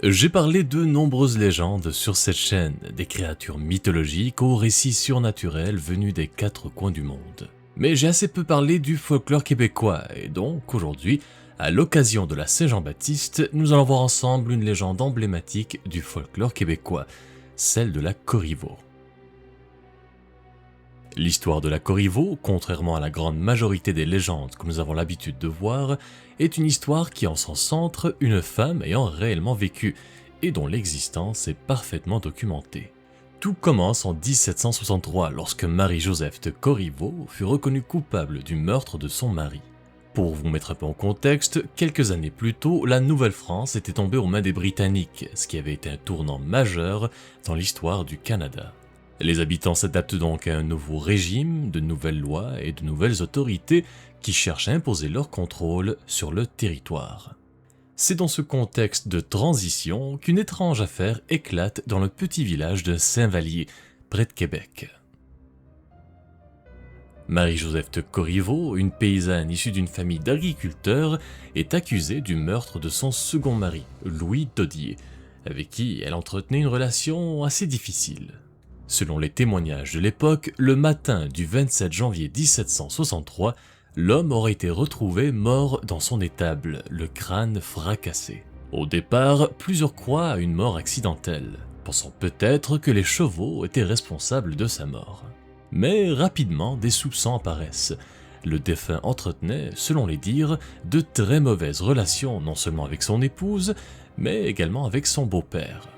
J'ai parlé de nombreuses légendes sur cette chaîne, des créatures mythologiques aux récits surnaturels venus des quatre coins du monde. Mais j'ai assez peu parlé du folklore québécois, et donc aujourd'hui, à l'occasion de la Saint-Jean-Baptiste, nous allons voir ensemble une légende emblématique du folklore québécois, celle de la Corriveau. L'histoire de la Corriveau, contrairement à la grande majorité des légendes que nous avons l'habitude de voir, est une histoire qui en son centre une femme ayant réellement vécu et dont l'existence est parfaitement documentée. Tout commence en 1763 lorsque Marie-Joseph de Corriveau fut reconnue coupable du meurtre de son mari. Pour vous mettre un peu en contexte, quelques années plus tôt, la Nouvelle-France était tombée aux mains des Britanniques, ce qui avait été un tournant majeur dans l'histoire du Canada. Les habitants s'adaptent donc à un nouveau régime, de nouvelles lois et de nouvelles autorités qui cherchent à imposer leur contrôle sur le territoire. C'est dans ce contexte de transition qu'une étrange affaire éclate dans le petit village de Saint-Vallier, près de Québec. Marie-Joseph de Corriveau, une paysanne issue d'une famille d'agriculteurs, est accusée du meurtre de son second mari, Louis Dodier, avec qui elle entretenait une relation assez difficile. Selon les témoignages de l'époque, le matin du 27 janvier 1763, l'homme aurait été retrouvé mort dans son étable, le crâne fracassé. Au départ, plusieurs croient à une mort accidentelle, pensant peut-être que les chevaux étaient responsables de sa mort. Mais rapidement, des soupçons apparaissent. Le défunt entretenait, selon les dires, de très mauvaises relations non seulement avec son épouse, mais également avec son beau-père.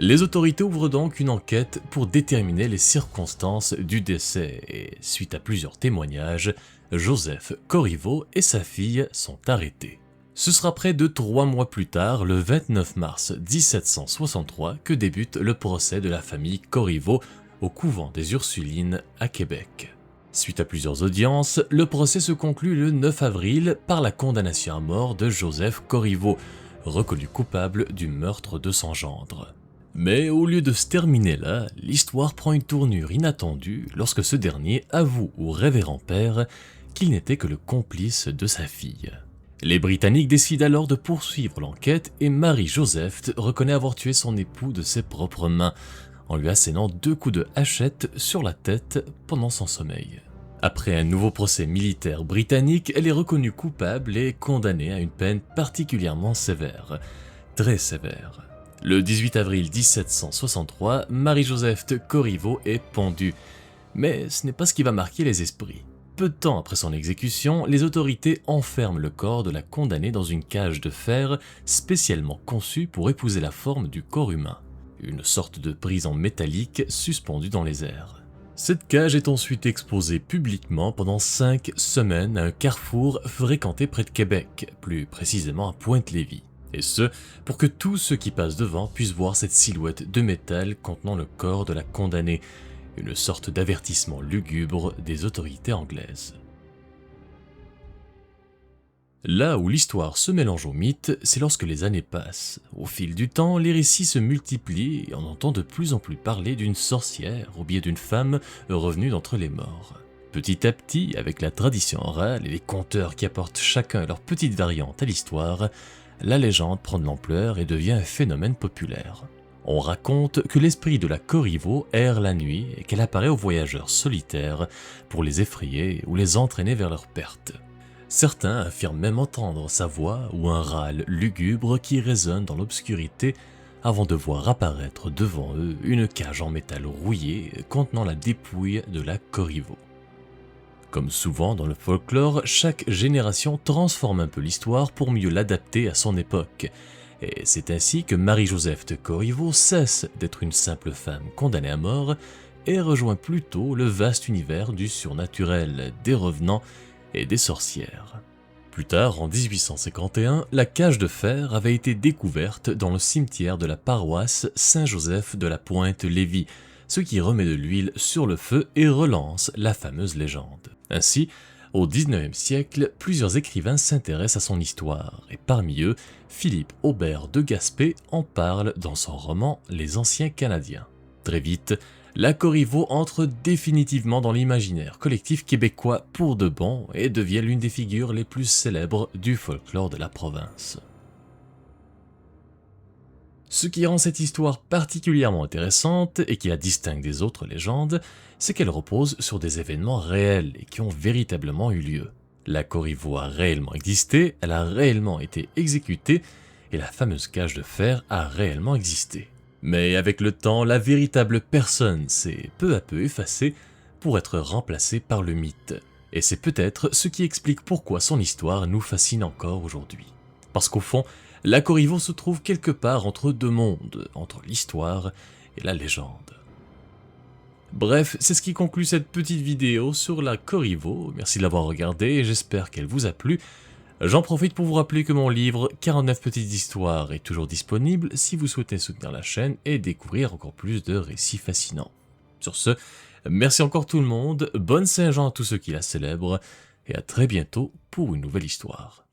Les autorités ouvrent donc une enquête pour déterminer les circonstances du décès et, suite à plusieurs témoignages, Joseph Corriveau et sa fille sont arrêtés. Ce sera près de 3 mois plus tard, le 29 mars 1763, que débute le procès de la famille Corriveau au couvent des Ursulines à Québec. Suite à plusieurs audiences, le procès se conclut le 9 avril par la condamnation à mort de Joseph Corriveau, reconnu coupable du meurtre de son gendre. Mais au lieu de se terminer là, l'histoire prend une tournure inattendue lorsque ce dernier avoue au révérend père qu'il n'était que le complice de sa fille. Les Britanniques décident alors de poursuivre l'enquête et Marie-Joseph reconnaît avoir tué son époux de ses propres mains, en lui assénant 2 coups de hachette sur la tête pendant son sommeil. Après un nouveau procès militaire britannique, elle est reconnue coupable et condamnée à une peine particulièrement sévère, très sévère. Le 18 avril 1763, Marie-Joseph de Corriveau est pendue. Mais ce n'est pas ce qui va marquer les esprits. Peu de temps après son exécution, les autorités enferment le corps de la condamnée dans une cage de fer spécialement conçue pour épouser la forme du corps humain. Une sorte de prison métallique suspendue dans les airs. Cette cage est ensuite exposée publiquement pendant 5 semaines à un carrefour fréquenté près de Québec, plus précisément à Pointe-Lévis. Et ce, pour que tous ceux qui passent devant puissent voir cette silhouette de métal contenant le corps de la condamnée, une sorte d'avertissement lugubre des autorités anglaises. Là où l'histoire se mélange au mythe, c'est lorsque les années passent. Au fil du temps, les récits se multiplient et on entend de plus en plus parler d'une sorcière ou bien d'une femme revenue d'entre les morts. Petit à petit, avec la tradition orale et les conteurs qui apportent chacun leur petite variante à l'histoire, la légende prend de l'ampleur et devient un phénomène populaire. On raconte que l'esprit de la Corriveau erre la nuit et qu'elle apparaît aux voyageurs solitaires pour les effrayer ou les entraîner vers leur perte. Certains affirment même entendre sa voix ou un râle lugubre qui résonne dans l'obscurité avant de voir apparaître devant eux une cage en métal rouillé contenant la dépouille de la Corriveau. Comme souvent dans le folklore, chaque génération transforme un peu l'histoire pour mieux l'adapter à son époque. Et c'est ainsi que Marie-Joseph de Corriveau cesse d'être une simple femme condamnée à mort et rejoint plutôt le vaste univers du surnaturel, des revenants et des sorcières. Plus tard, en 1851, la cage de fer avait été découverte dans le cimetière de la paroisse Saint-Joseph de la Pointe-Lévis, ce qui remet de l'huile sur le feu et relance la fameuse légende. Ainsi, au XIXe siècle, plusieurs écrivains s'intéressent à son histoire, et parmi eux, Philippe Aubert de Gaspé en parle dans son roman Les Anciens Canadiens. Très vite, la Corriveau entre définitivement dans l'imaginaire collectif québécois pour de bon et devient l'une des figures les plus célèbres du folklore de la province. Ce qui rend cette histoire particulièrement intéressante et qui la distingue des autres légendes, c'est qu'elle repose sur des événements réels et qui ont véritablement eu lieu. La Corriveau a réellement existé, elle a réellement été exécutée, et la fameuse cage de fer a réellement existé. Mais avec le temps, la véritable personne s'est peu à peu effacée pour être remplacée par le mythe. Et c'est peut-être ce qui explique pourquoi son histoire nous fascine encore aujourd'hui. Parce qu'au fond, la Corriveau se trouve quelque part entre deux mondes, entre l'histoire et la légende. Bref, c'est ce qui conclut cette petite vidéo sur la Corriveau. Merci de l'avoir regardée et j'espère qu'elle vous a plu. J'en profite pour vous rappeler que mon livre 49 petites histoires est toujours disponible si vous souhaitez soutenir la chaîne et découvrir encore plus de récits fascinants. Sur ce, merci encore tout le monde, bonne Saint-Jean à tous ceux qui la célèbrent et à très bientôt pour une nouvelle histoire.